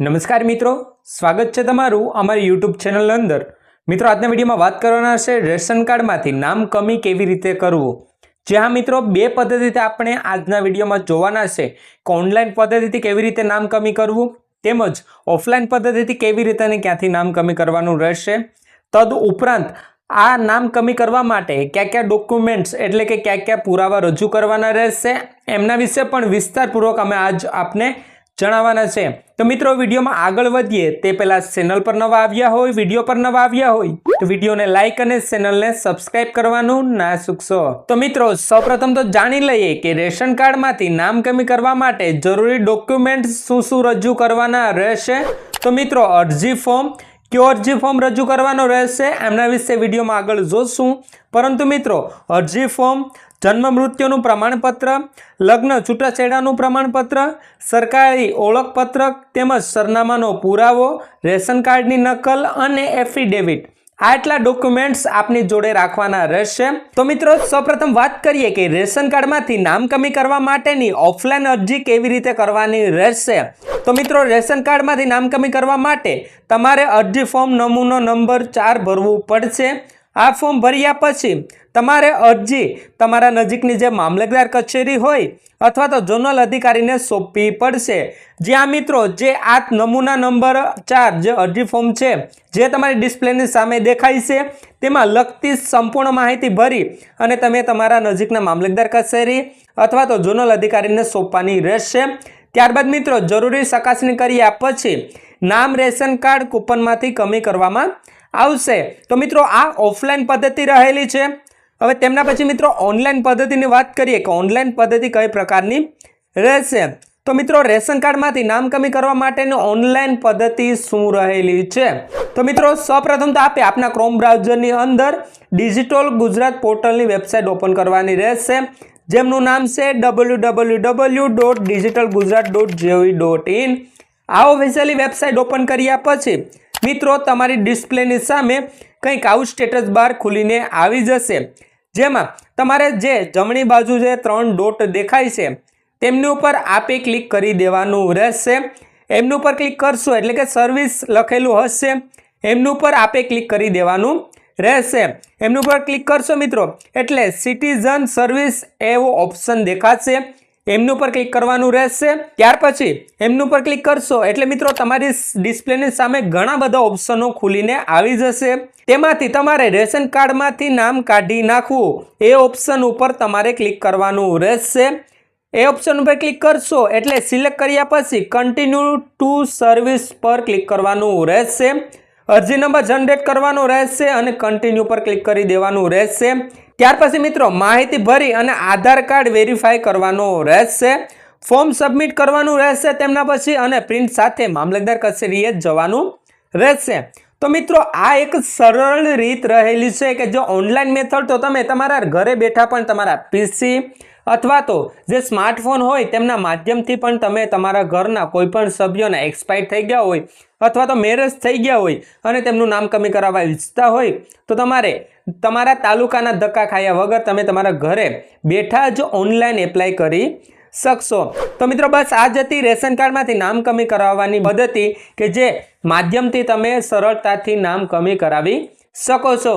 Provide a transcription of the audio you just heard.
નમસ્કાર મિત્રો, સ્વાગત છે તમારું અમારી YouTube ચેનલ અંદર। મિત્રો, આજના વિડીયોમાં વાત કરવાના છે રેશન કાર્ડમાંથી નામ કમી કેવી રીતે કરવું। જ્યાં મિત્રો બે પદ્ધતિથી આપણે આજના વિડીયોમાં જોવાના છે કે ઓનલાઈન પદ્ધતિથી કેવી રીતે નામ કમી કરવું તેમજ ઓફલાઈન પદ્ધતિથી કેવી રીતે અને ક્યાંથી નામ કમી કરવાનું રહેશે। તદ ઉપરાંત આ નામ કમી કરવા માટે क्या ડોક્યુમેન્ટ્સ એટલે કે क्या પુરાવા રજૂ કરવાના રહેશે એમના વિશે પણ વિસ્તારપૂર્વક અમે આજ આપને જણાવવાના છે। તો મિત્રો, વિડીયોમાં આગળ વધીએ તે પહેલા ચેનલ પર નવા આવ્યા હોય, વિડીયો પર નવા આવ્યા હોય તો વિડીયોને લાઈક અને ચેનલને સબસ્ક્રાઇબ કરવાનું ના ચૂકશો। તો મિત્રો, સૌપ્રથમ તો જાણી લઈએ કે રેશન કાર્ડમાંથી નામ કમી કરવા માટે જરૂરી ડોક્યુમેન્ટ્સ શું રજૂ કરવાના રહેશે। તો મિત્રો, અરજી ફોર્મ, કયો અરજી ફોર્મ રજૂ કરવાનો રહેશે એમના વિશે વિડીયોમાં આગળ જોશું। પરંતુ મિત્રો, અરજી ફોર્મ, જન્મ મૃત્યુનું પ્રમાણપત્ર, લગ્ન છૂટાછેડાનું પ્રમાણપત્ર, સરકારી ઓળખપત્રક તેમજ સરનામાનો પુરાવો, રેશન કાર્ડની નકલ અને એફિડેવિટ, આટલા ડોક્યુમેન્ટ્સ આપની જોડે રાખવાના રહેશે। તો મિત્રો, સૌપ્રથમ વાત કરીએ કે રેશન કાર્ડમાંથી નામ કમી કરવા માટેની ઓફલાઈન અરજી કેવી રીતે કરવાની રહેશે। તો મિત્રો, રેશન કાર્ડમાંથી નામ કમી કરવા માટે તમારે અરજી ફોર્મ નમૂનો નંબર 4 ભરવું પડશે। આ ફોર્મ ભર્યા પછી તમારે અરજી તમારા નજીકની જે મામલતદાર કચેરી હોય અથવા તો ઝોનલ અધિકારીને સોંપવી પડશે। જ્યાં મિત્રો, જે આ નમૂના નંબર 4 જે અરજી ફોર્મ છે જે તમારી ડિસ્પ્લેની સામે દેખાય છે તેમાં લગતી સંપૂર્ણ માહિતી ભરી અને તમે તમારા નજીકના મામલતદાર કચેરી અથવા તો ઝોનલ અધિકારીને સોંપવાની રહેશે। ત્યારબાદ મિત્રો, જરૂરી ચકાસણી કર્યા પછી નામ રેશન કાર્ડ કૂપનમાંથી કમી કરવામાં આવશે। તો મિત્રો, આ ઓફલાઈન પદ્ધતિ રહેલી છે। હવે તેમના પછી મિત્રો ઓનલાઈન પદ્ધતિની વાત કરીએ કે ઓનલાઈન પદ્ધતિ કઈ પ્રકારની રહેશે। તો મિત્રો, રેશન કાર્ડમાંથી નામ કમી કરવા માટેની ઓનલાઈન પદ્ધતિ શું રહેલી છે। તો મિત્રો, સૌપ્રથમ તો આપના ક્રોમ બ્રાઉઝરની અંદર ડિજિટલ ગુજરાત પોર્ટલની વેબસાઇટ ઓપન કરવાની રહેશે, જેમનું નામ છે www.digitalgujarat.gov.in। આ ઓફિશિયલી વેબસાઇટ ઓપન કર્યા પછી મિત્રો, તમારી ડિસ્પ્લેની સામે કંઈક આવું સ્ટેટસ બાર ખુલીને આવી જશે, જેમાં તમારે જે જમણી બાજુ જે 3 ડોટ દેખાય છે તેમની ઉપર આપે ક્લિક કરી દેવાનું રહેશે। એમની ઉપર ક્લિક કરશો એટલે કે સર્વિસ લખેલું હશે એમની ઉપર આપે ક્લિક કરી દેવાનું રહેશે। એમની ઉપર ક્લિક કરશો મિત્રો એટલે સિટીઝન સર્વિસ એવો ઓપ્શન દેખાશે, એમની ઉપર ક્લિક કરવાનું રહેશે। ત્યાર પછી એમની ઉપર ક્લિક કરશો એટલે મિત્રો તમારી ડિસ્પ્લેની સામે ઘણા બધા ઓપ્શનો ખુલીને આવી જશે। તેમાંથી તમારે રેશન કાર્ડમાંથી નામ કાઢી નાખવું એ ઓપ્શન ઉપર તમારે ક્લિક કરવાનું રહેશે। એ ઓપ્શન ઉપર ક્લિક કરશો એટલે સિલેક્ટ કર્યા પછી કન્ટિન્યુ ટુ સર્વિસ પર ક્લિક કરવાનું રહેશે। અરજી નંબર જનરેટ કરવાનો રહેશે અને કન્ટિન્યુ પર ક્લિક કરી દેવાનું રહેશે। ત્યાર પછી મિત્રો માહિતી ભરી અને આધાર કાર્ડ વેરીફાઈ કરવાનો રહેશે। ફોર્મ સબમિટ કરવાનું રહેશે તેમના પછી અને પ્રિન્ટ સાથે મામલતદાર કચેરીએ જવાનું રહેશે। તો મિત્રો, આ એક સરળ રીત રહેલી છે કે જો ઓનલાઈન મેથડ તો તમે તમારા ઘરે બેઠા પણ તમારા પીસી અથવા તો જે સ્માર્ટફોન હોય તેમના માધ્યમથી પણ તમે તમારા ઘરના કોઈ પણ સભ્યોના એક્સપાયર થઈ ગયા હોય અથવા તો મેરેજ થઈ ગયા હોય અને તેમનું નામ કમી કરાવવા ઈચ્છતા હોય તો તમારે તમારા તાલુકાના ધક્કા ખાયા વગર તમે તમારા ઘરે બેઠા જ ઓનલાઈન એપ્લાય કરી શકશો। તો મિત્રો, બસ આ જ હતી રેશન કાર્ડમાંથી નામ કમી કરાવવાની પદ્ધતિ કે જે માધ્યમથી તમે સરળતાથી નામ કમી કરાવી શકો છો।